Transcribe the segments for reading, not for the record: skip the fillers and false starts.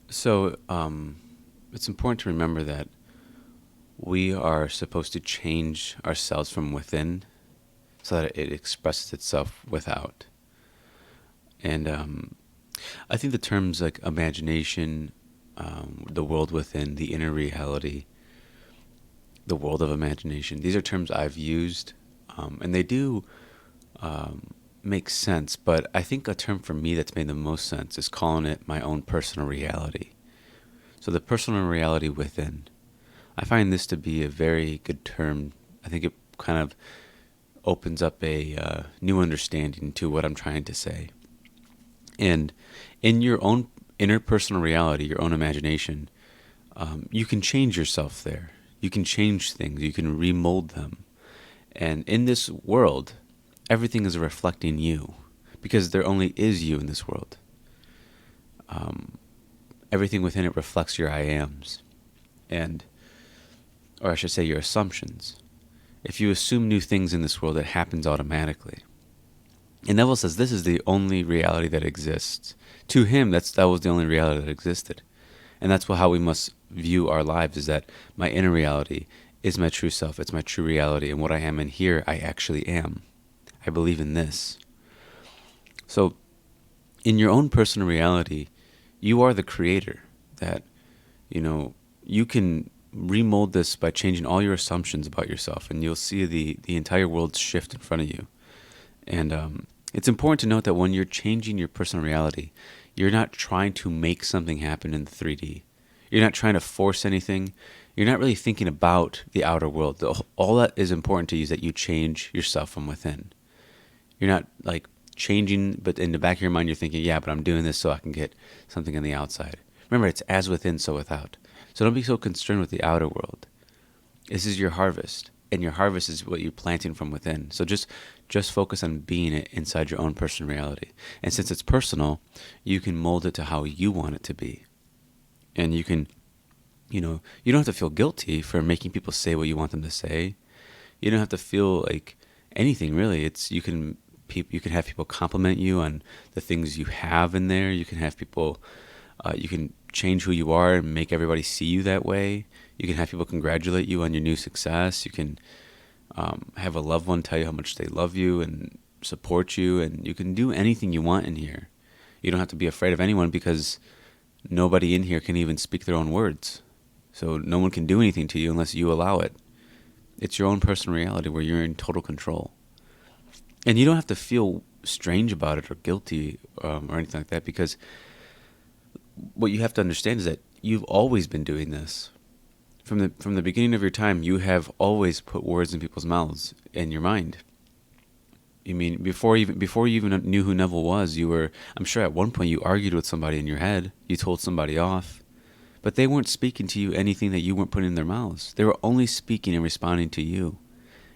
So, it's important to remember that we are supposed to change ourselves from within so that it expresses itself without. And I think the terms like imagination, the world within, the inner reality, the world of imagination, these are terms I've used, and they do make sense. But I think a term for me that's made the most sense is calling it my own personal reality. So, the personal reality within. I find this to be a very good term. I think it kind of opens up a new understanding to what I'm trying to say. And in your own interpersonal reality, your own imagination, you can change yourself there. You can change things. You can remold them. And in this world, everything is reflecting you because there only is you in this world. Everything within it reflects your I ams. And, or I should say, your assumptions. If you assume new things in this world, it happens automatically. And Neville says this is the only reality that exists. To him, that was the only reality that existed. And that's how we must view our lives, is that my inner reality is my true self. It's my true reality. And what I am in here, I actually am. I believe in this. So, in your own personal reality, you are the creator. That, you can remold this by changing all your assumptions about yourself, and you'll see the entire world shift in front of you. And it's important to note that when you're changing your personal reality, you're not trying to make something happen in the 3D. You're not trying to force anything. You're not really thinking about the outer world. All that is important to you is that you change yourself from within. You're not like changing, but in the back of your mind, you're thinking, yeah, but I'm doing this so I can get something on the outside. Remember, it's as within, so without. So don't be so concerned with the outer world. This is your harvest, and your harvest is what you're planting from within. So just focus on being it inside your own personal reality. And since it's personal, you can mold it to how you want it to be. And you can, you don't have to feel guilty for making people say what you want them to say. You don't have to feel like anything really. You can have people compliment you on the things you have in there. You can have people, you can change who you are and make everybody see you that way. You can have people congratulate you on your new success. You can have a loved one tell you how much they love you and support you, and you can do anything you want in here. You don't have to be afraid of anyone because nobody in here can even speak their own words. So no one can do anything to you unless you allow it. It's your own personal reality where you're in total control. And you don't have to feel strange about it or guilty or anything like that, because what you have to understand is that you've always been doing this. From the beginning of your time, you have always put words in people's mouths in your mind. I mean, before you even knew who Neville was, I'm sure at one point you argued with somebody in your head. You told somebody off. But they weren't speaking to you anything that you weren't putting in their mouths. They were only speaking and responding to you.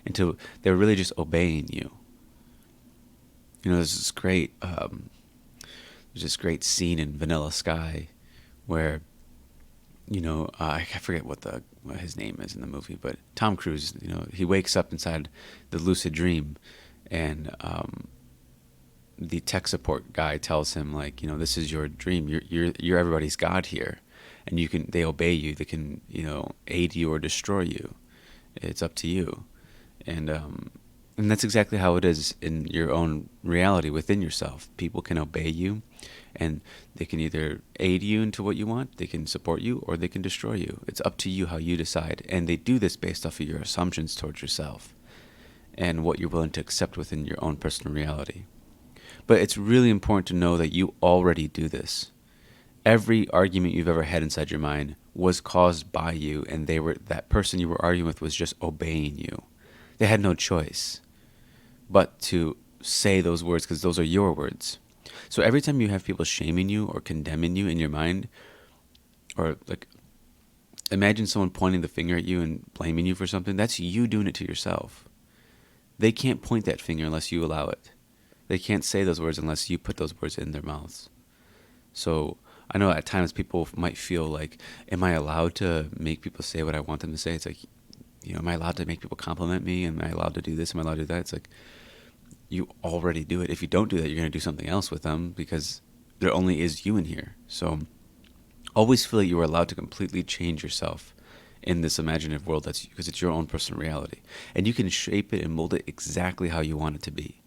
They were really just obeying you. There's this great scene in Vanilla Sky where, I forget what his name is in the movie, but Tom Cruise, he wakes up inside the lucid dream, and the tech support guy tells him, like, this is your dream. You're everybody's god here, and they obey you. They can, aid you or destroy you. It's up to you. And that's exactly how it is in your own reality within yourself. People can obey you, and they can either aid you into what you want, they can support you, or they can destroy you. It's up to you how you decide. And they do this based off of your assumptions towards yourself and what you're willing to accept within your own personal reality. But it's really important to know that you already do this. Every argument you've ever had inside your mind was caused by you, and that person you were arguing with was just obeying you. They had no choice but to say those words, because those are your words. So every time you have people shaming you or condemning you in your mind, or like imagine someone pointing the finger at you and blaming you for something, that's you doing it to yourself. They can't point that finger unless you allow it. They can't say those words unless you put those words in their mouths. So I know at times people might feel like, am I allowed to make people say what I want them to say? It's like, am I allowed to make people compliment me? Am I allowed to do this? Am I allowed to do that? It's like, you already do it. If you don't do that, you're going to do something else with them, because there only is you in here. So Always feel like you are allowed to completely change yourself in this imaginative world, that's because it's your own personal reality. And you can shape it and mold it exactly how you want it to be.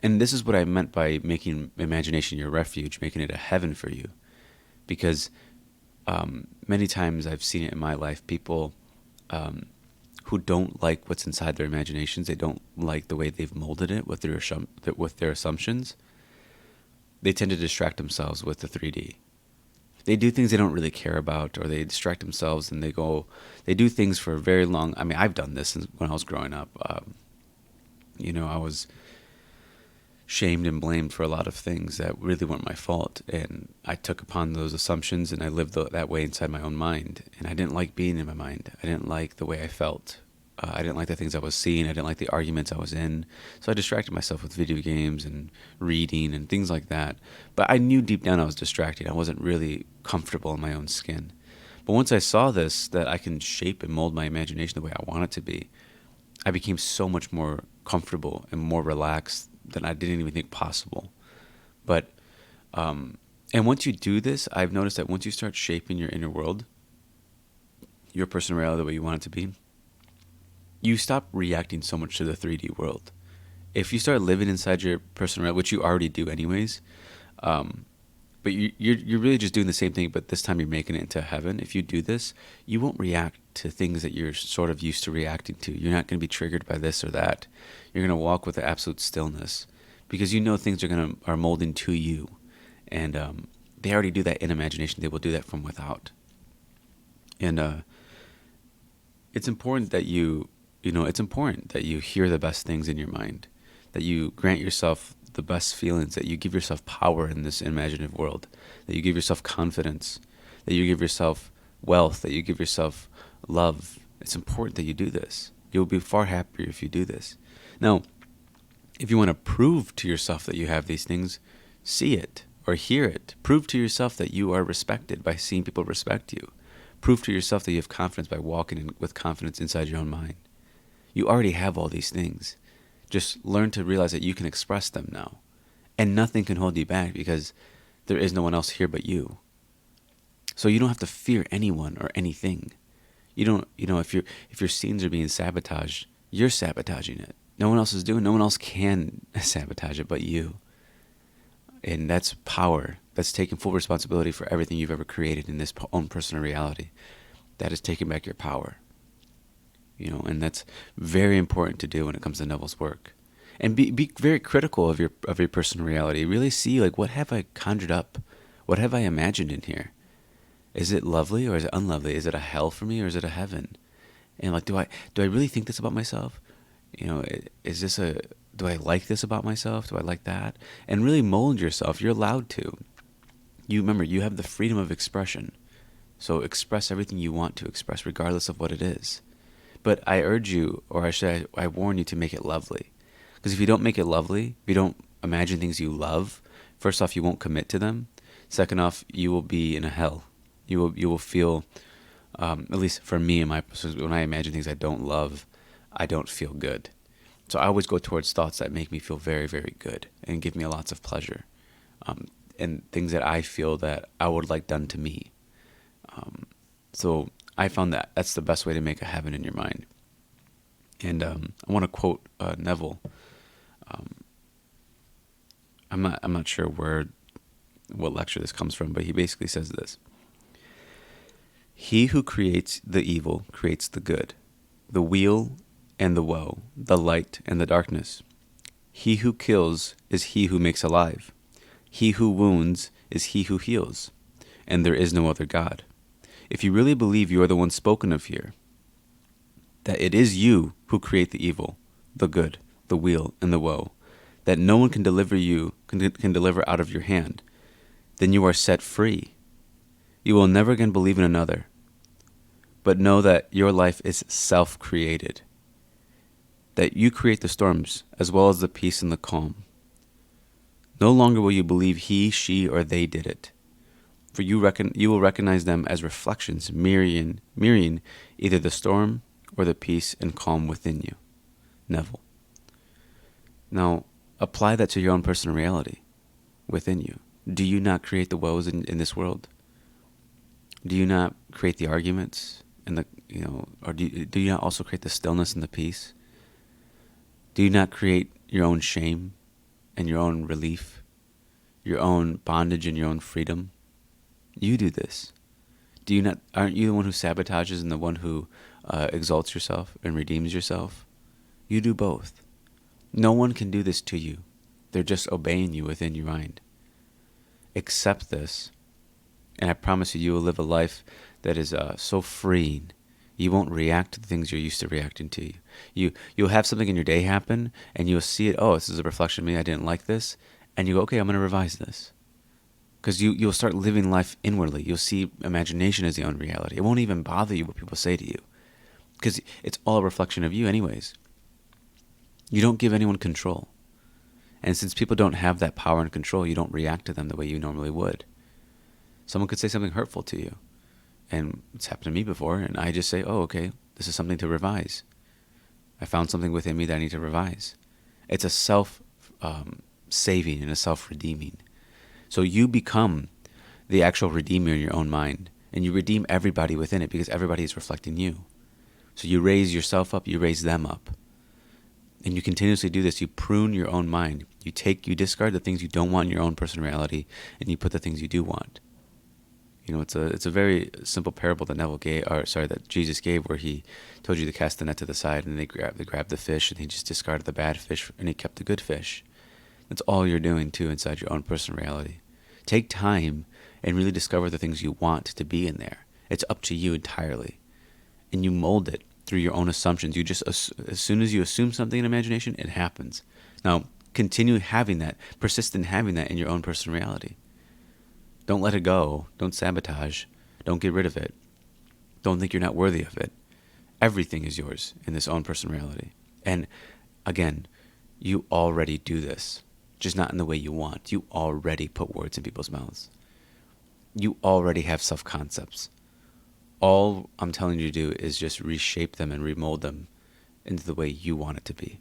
And this is what I meant by making imagination your refuge, making it a heaven for you. Because many times I've seen it in my life, people who don't like what's inside their imaginations, they don't like the way they've molded it with their assumptions, they tend to distract themselves with the 3D. They do things they don't really care about, or they distract themselves and they do things for a very long. I mean, I've done this since when I was growing up. I was shamed and blamed for a lot of things that really weren't my fault, and I took upon those assumptions and I lived that way inside my own mind. And I didn't like being in my mind. I didn't like the way I felt. I didn't like the things I was seeing. I didn't like the arguments I was in. So I distracted myself with video games and reading and things like that. But I knew deep down I was distracted. I wasn't really comfortable in my own skin. But once I saw this, that I can shape and mold my imagination the way I want it to be, I became so much more comfortable and more relaxed than I didn't even think possible. But, and once you do this, I've noticed that once you start shaping your inner world, your personal reality the way you want it to be, you stop reacting so much to the 3D world. If you start living inside your personal reality, which you already do anyways, but you're really just doing the same thing, but this time you're making it into heaven. If you do this, you won't react to things that you're sort of used to reacting to. You're not going to be triggered by this or that. You're going to walk with absolute stillness because you know things are molding to you, and they already do that in imagination. They will do that from without, and it's important that it's important that you hear the best things in your mind, that you grant yourself the best feelings, that you give yourself power in this imaginative world, that you give yourself confidence, that you give yourself wealth, that you give yourself love. It's important that you do this. You'll be far happier if you do this. Now, if you want to prove to yourself that you have these things, see it or hear it. Prove to yourself that you are respected by seeing people respect you. Prove to yourself that you have confidence by walking with confidence inside your own mind. You already have all these things. Just learn to realize that you can express them now. And nothing can hold you back because there is no one else here but you. So you don't have to fear anyone or anything. You don't, if your scenes are being sabotaged, you're sabotaging it. No one else is doing. No one else can sabotage it but you. And that's power. That's taking full responsibility for everything you've ever created in this own personal reality. That is taking back your power. And that's very important to do when it comes to Neville's work. And be very critical of your personal reality. Really see, like, what have I conjured up? What have I imagined in here? Is it lovely or is it unlovely? Is it a hell for me or is it a heaven? And like, do I really think this about myself? Do I like this about myself? Do I like that? And really mold yourself. You're allowed to. Remember, you have the freedom of expression. So express everything you want to express, regardless of what it is. But I urge you, or I warn you to make it lovely. Because if you don't make it lovely, if you don't imagine things you love, first off, you won't commit to them. Second off, you will be in a hell. You will feel, at least for me, when I imagine things I don't love, I don't feel good. So I always go towards thoughts that make me feel very, very good and give me lots of pleasure. And things that I feel that I would like done to me. So I found that that's the best way to make a heaven in your mind. And I want to quote Neville. I'm not sure what lecture this comes from, but he basically says this: "He who creates the evil creates the good, the weal and the woe, the light and the darkness. He who kills is he who makes alive. He who wounds is he who heals, and there is no other God. If you really believe you are the one spoken of here, that it is you who create the evil, the good, the weal, and the woe, that no one can deliver out of your hand, then you are set free. You will never again believe in another, but know that your life is self-created, that you create the storms as well as the peace and the calm. No longer will you believe he, she, or they did it, for you will recognize them as reflections mirroring either the storm or the peace and calm within you." Neville. Now, apply that to your own personal reality within you. Do you not create the woes in this world? Do you not create the arguments and or do you not also create the stillness and the peace? Do you not create your own shame and your own relief, your own bondage and your own freedom? You do this. Do you not? Aren't you the one who sabotages and the one who exalts yourself and redeems yourself? You do both. No one can do this to you. They're just obeying you within your mind. Accept this, and I promise you, you will live a life that is so freeing. You won't react to the things you're used to reacting to. You'll have something in your day happen, and you'll see it. Oh, this is a reflection of me. I didn't like this, and you go, okay, I'm going to revise this. Because you'll start living life inwardly. You'll see imagination as the own reality. It won't even bother you what people say to you, because it's all a reflection of you, anyways. You don't give anyone control. And since people don't have that power and control, you don't react to them the way you normally would. Someone could say something hurtful to you. And it's happened to me before, and I just say, oh, okay, this is something to revise. I found something within me that I need to revise. It's a self-saving and a self-redeeming. So you become the actual redeemer in your own mind, and you redeem everybody within it because everybody is reflecting you. So you raise yourself up, you raise them up. And you continuously do this. You prune your own mind. You discard the things you don't want in your own personality, and you put the things you do want. It's a very simple parable that that Jesus gave, where he told you to cast the net to the side, and they grabbed the fish, and he just discarded the bad fish, and he kept the good fish. That's all you're doing too inside your own personal reality. Take time and really discover the things you want to be in there. It's up to you entirely, and you mold it through your own assumptions. You just as soon as you assume something in imagination, it happens. Now continue having that, persist in having that in your own personal reality. Don't let it go. Don't sabotage. Don't get rid of it. Don't think you're not worthy of it. Everything is yours in this own personal reality. And again, you already do this, just not in the way you want. You already put words in people's mouths. You already have self-concepts. All I'm telling you to do is just reshape them and remold them into the way you want it to be.